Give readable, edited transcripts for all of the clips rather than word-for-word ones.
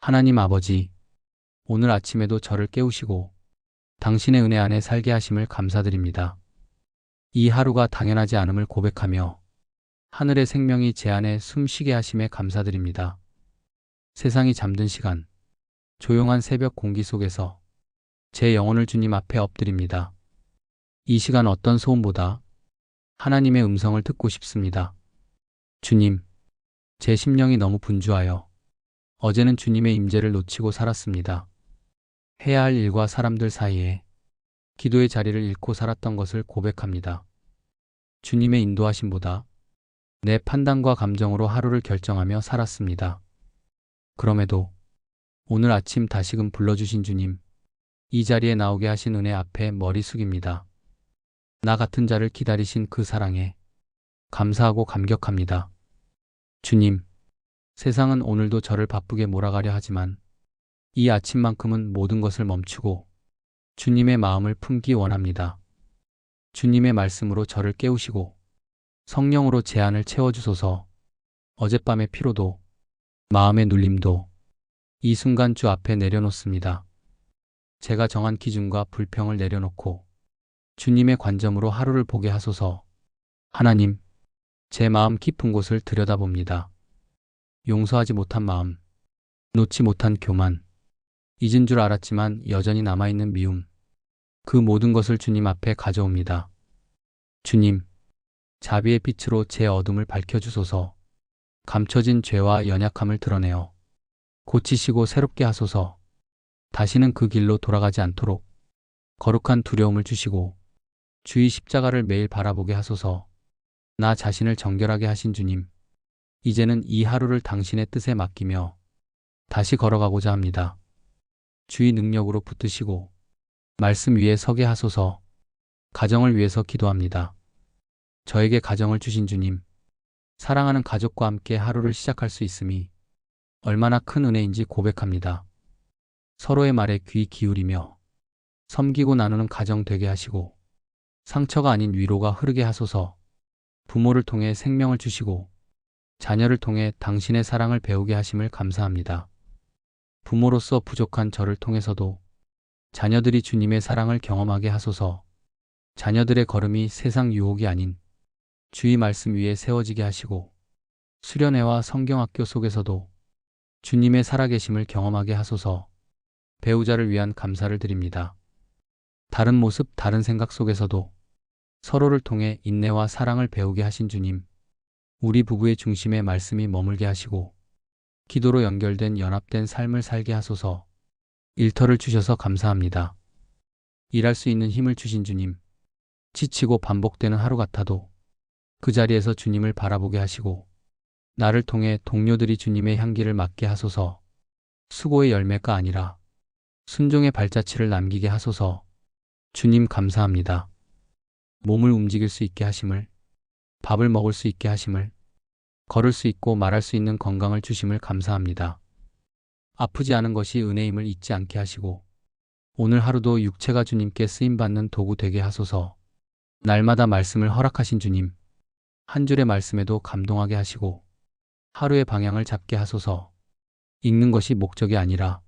하나님 아버지, 오늘 아침에도 저를 깨우시고 당신의 은혜 안에 살게 하심을 감사드립니다. 이 하루가 당연하지 않음을 고백하며 하늘의 생명이 제 안에 숨쉬게 하심에 감사드립니다. 세상이 잠든 시간, 조용한 새벽 공기 속에서 제 영혼을 주님 앞에 엎드립니다. 이 시간 어떤 소음보다 하나님의 음성을 듣고 싶습니다. 주님, 제 심령이 너무 분주하여 어제는 주님의 임재를 놓치고 살았습니다. 해야 할 일과 사람들 사이에 기도의 자리를 잃고 살았던 것을 고백합니다. 주님의 인도하심보다 내 판단과 감정으로 하루를 결정하며 살았습니다. 그럼에도 오늘 아침 다시금 불러주신 주님, 이 자리에 나오게 하신 은혜 앞에 머리 숙입니다. 나 같은 자를 기다리신 그 사랑에 감사하고 감격합니다. 주님, 세상은 오늘도 저를 바쁘게 몰아가려 하지만 이 아침만큼은 모든 것을 멈추고 주님의 마음을 품기 원합니다. 주님의 말씀으로 저를 깨우시고 성령으로 제 안을 채워주소서. 어젯밤의 피로도 마음의 눌림도 이 순간 주 앞에 내려놓습니다. 제가 정한 기준과 불평을 내려놓고 주님의 관점으로 하루를 보게 하소서. 하나님, 제 마음 깊은 곳을 들여다봅니다. 용서하지 못한 마음, 놓지 못한 교만, 잊은 줄 알았지만 여전히 남아있는 미움, 그 모든 것을 주님 앞에 가져옵니다. 주님, 자비의 빛으로 제 어둠을 밝혀주소서. 감춰진 죄와 연약함을 드러내어 고치시고 새롭게 하소서. 다시는 그 길로 돌아가지 않도록 거룩한 두려움을 주시고 주의 십자가를 매일 바라보게 하소서. 나 자신을 정결하게 하신 주님, 이제는 이 하루를 당신의 뜻에 맡기며 다시 걸어가고자 합니다. 주의 능력으로 붙드시고 말씀 위에 서게 하소서. 가정을 위해서 기도합니다. 저에게 가정을 주신 주님, 사랑하는 가족과 함께 하루를 시작할 수 있음이 얼마나 큰 은혜인지 고백합니다. 서로의 말에 귀 기울이며 섬기고 나누는 가정 되게 하시고 상처가 아닌 위로가 흐르게 하소서. 부모를 통해 생명을 주시고 자녀를 통해 당신의 사랑을 배우게 하심을 감사합니다. 부모로서 부족한 저를 통해서도 자녀들이 주님의 사랑을 경험하게 하소서. 자녀들의 걸음이 세상 유혹이 아닌 주의 말씀 위에 세워지게 하시고 수련회와 성경학교 속에서도 주님의 살아계심을 경험하게 하소서. 배우자를 위한 감사를 드립니다. 다른 모습, 다른 생각 속에서도 서로를 통해 인내와 사랑을 배우게 하신 주님, 우리 부부의 중심에 말씀이 머물게 하시고 기도로 연결된 연합된 삶을 살게 하소서. 일터를 주셔서 감사합니다. 일할 수 있는 힘을 주신 주님, 지치고 반복되는 하루 같아도 그 자리에서 주님을 바라보게 하시고 나를 통해 동료들이 주님의 향기를 맡게 하소서. 수고의 열매가 아니라 순종의 발자취를 남기게 하소서. 주님 감사합니다. 몸을 움직일 수 있게 하심을, 밥을 먹을 수 있게 하심을, 걸을 수 있고 말할 수 있는 건강을 주심을 감사합니다. 아프지 않은 것이 은혜임을 잊지 않게 하시고 오늘 하루도 육체가 주님께 쓰임받는 도구 되게 하소서. 날마다 말씀을 허락하신 주님, 한 줄의 말씀에도 감동하게 하시고 하루의 방향을 잡게 하소서. 읽는 것이 목적이 아니라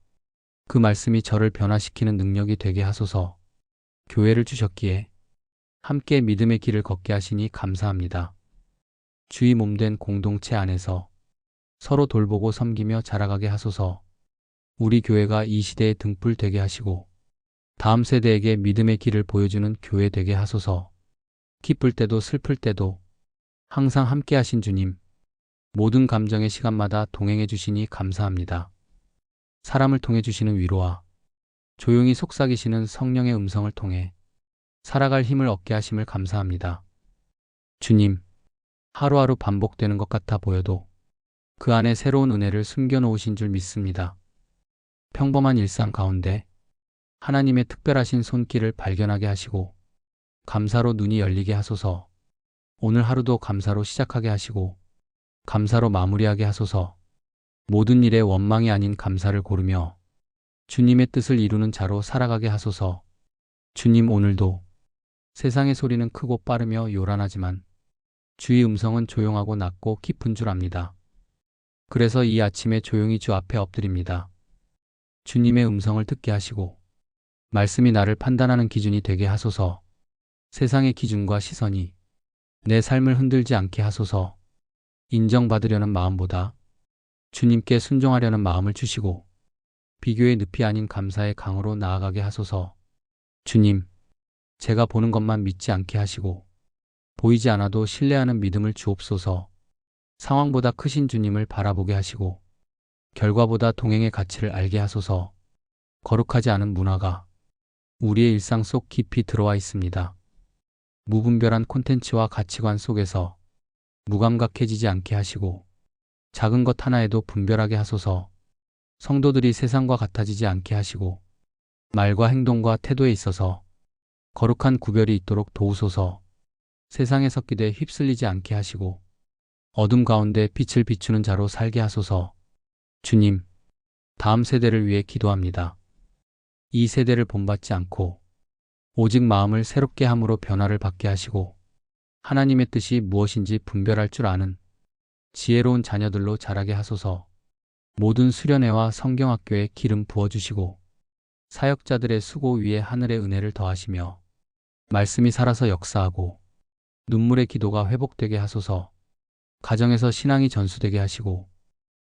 그 말씀이 저를 변화시키는 능력이 되게 하소서. 교회를 주셨기에 함께 믿음의 길을 걷게 하시니 감사합니다. 주의 몸된 공동체 안에서 서로 돌보고 섬기며 자라가게 하소서. 우리 교회가 이 시대의 등불 되게 하시고 다음 세대에게 믿음의 길을 보여주는 교회 되게 하소서. 기쁠 때도 슬플 때도 항상 함께 하신 주님, 모든 감정의 시간마다 동행해 주시니 감사합니다. 사람을 통해 주시는 위로와 조용히 속삭이시는 성령의 음성을 통해 살아갈 힘을 얻게 하심을 감사합니다. 주님, 하루하루 반복되는 것 같아 보여도 그 안에 새로운 은혜를 숨겨놓으신 줄 믿습니다. 평범한 일상 가운데 하나님의 특별하신 손길을 발견하게 하시고 감사로 눈이 열리게 하소서. 오늘 하루도 감사로 시작하게 하시고 감사로 마무리하게 하소서. 모든 일에 원망이 아닌 감사를 고르며 주님의 뜻을 이루는 자로 살아가게 하소서. 주님, 오늘도 세상의 소리는 크고 빠르며 요란하지만 주의 음성은 조용하고 낮고 깊은 줄 압니다. 그래서 이 아침에 조용히 주 앞에 엎드립니다. 주님의 음성을 듣게 하시고 말씀이 나를 판단하는 기준이 되게 하소서. 세상의 기준과 시선이 내 삶을 흔들지 않게 하소서. 인정받으려는 마음보다 주님께 순종하려는 마음을 주시고 비교의 늪이 아닌 감사의 강으로 나아가게 하소서. 주님, 제가 보는 것만 믿지 않게 하시고 보이지 않아도 신뢰하는 믿음을 주옵소서. 상황보다 크신 주님을 바라보게 하시고 결과보다 동행의 가치를 알게 하소서. 거룩하지 않은 문화가 우리의 일상 속 깊이 들어와 있습니다. 무분별한 콘텐츠와 가치관 속에서 무감각해지지 않게 하시고 작은 것 하나에도 분별하게 하소서. 성도들이 세상과 같아지지 않게 하시고 말과 행동과 태도에 있어서 거룩한 구별이 있도록 도우소서. 세상의 섞이되 휩쓸리지 않게 하시고 어둠 가운데 빛을 비추는 자로 살게 하소서. 주님, 다음 세대를 위해 기도합니다. 이 세대를 본받지 않고 오직 마음을 새롭게 함으로 변화를 받게 하시고 하나님의 뜻이 무엇인지 분별할 줄 아는 지혜로운 자녀들로 자라게 하소서. 모든 수련회와 성경학교에 기름 부어주시고 사역자들의 수고 위에 하늘의 은혜를 더하시며 말씀이 살아서 역사하고 눈물의 기도가 회복되게 하소서. 가정에서 신앙이 전수되게 하시고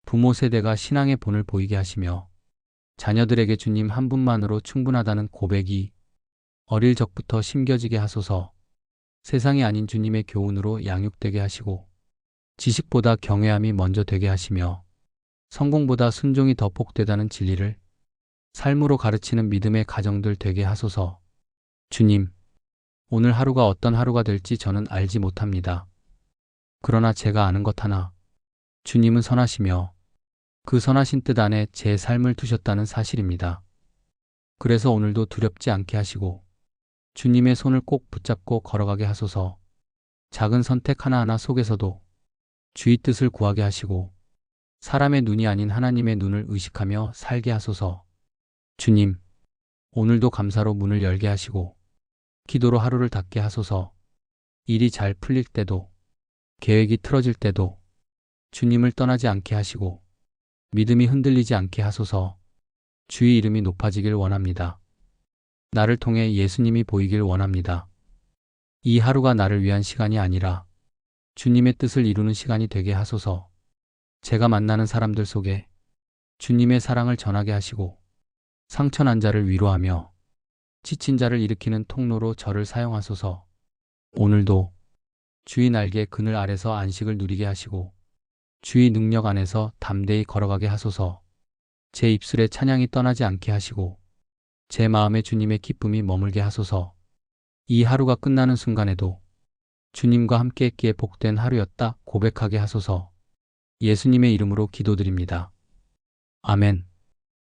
부모 세대가 신앙의 본을 보이게 하시며 자녀들에게 주님 한 분만으로 충분하다는 고백이 어릴 적부터 심겨지게 하소서. 세상이 아닌 주님의 교훈으로 양육되게 하시고 지식보다 경외함이 먼저 되게 하시며 성공보다 순종이 더 복되다는 진리를 삶으로 가르치는 믿음의 가정들 되게 하소서. 주님, 오늘 하루가 어떤 하루가 될지 저는 알지 못합니다. 그러나 제가 아는 것 하나, 주님은 선하시며 그 선하신 뜻 안에 제 삶을 두셨다는 사실입니다. 그래서 오늘도 두렵지 않게 하시고 주님의 손을 꼭 붙잡고 걸어가게 하소서. 작은 선택 하나하나 속에서도 주의 뜻을 구하게 하시고 사람의 눈이 아닌 하나님의 눈을 의식하며 살게 하소서. 주님, 오늘도 감사로 문을 열게 하시고 기도로 하루를 닫게 하소서. 일이 잘 풀릴 때도 계획이 틀어질 때도 주님을 떠나지 않게 하시고 믿음이 흔들리지 않게 하소서. 주의 이름이 높아지길 원합니다. 나를 통해 예수님이 보이길 원합니다. 이 하루가 나를 위한 시간이 아니라 주님의 뜻을 이루는 시간이 되게 하소서. 제가 만나는 사람들 속에 주님의 사랑을 전하게 하시고 상처난 자를 위로하며 지친 자를 일으키는 통로로 저를 사용하소서. 오늘도 주의 날개 그늘 아래서 안식을 누리게 하시고 주의 능력 안에서 담대히 걸어가게 하소서. 제 입술에 찬양이 떠나지 않게 하시고 제 마음에 주님의 기쁨이 머물게 하소서. 이 하루가 끝나는 순간에도 주님과 함께 했기에 복된 하루였다 고백하게 하소서. 예수님의 이름으로 기도드립니다. 아멘.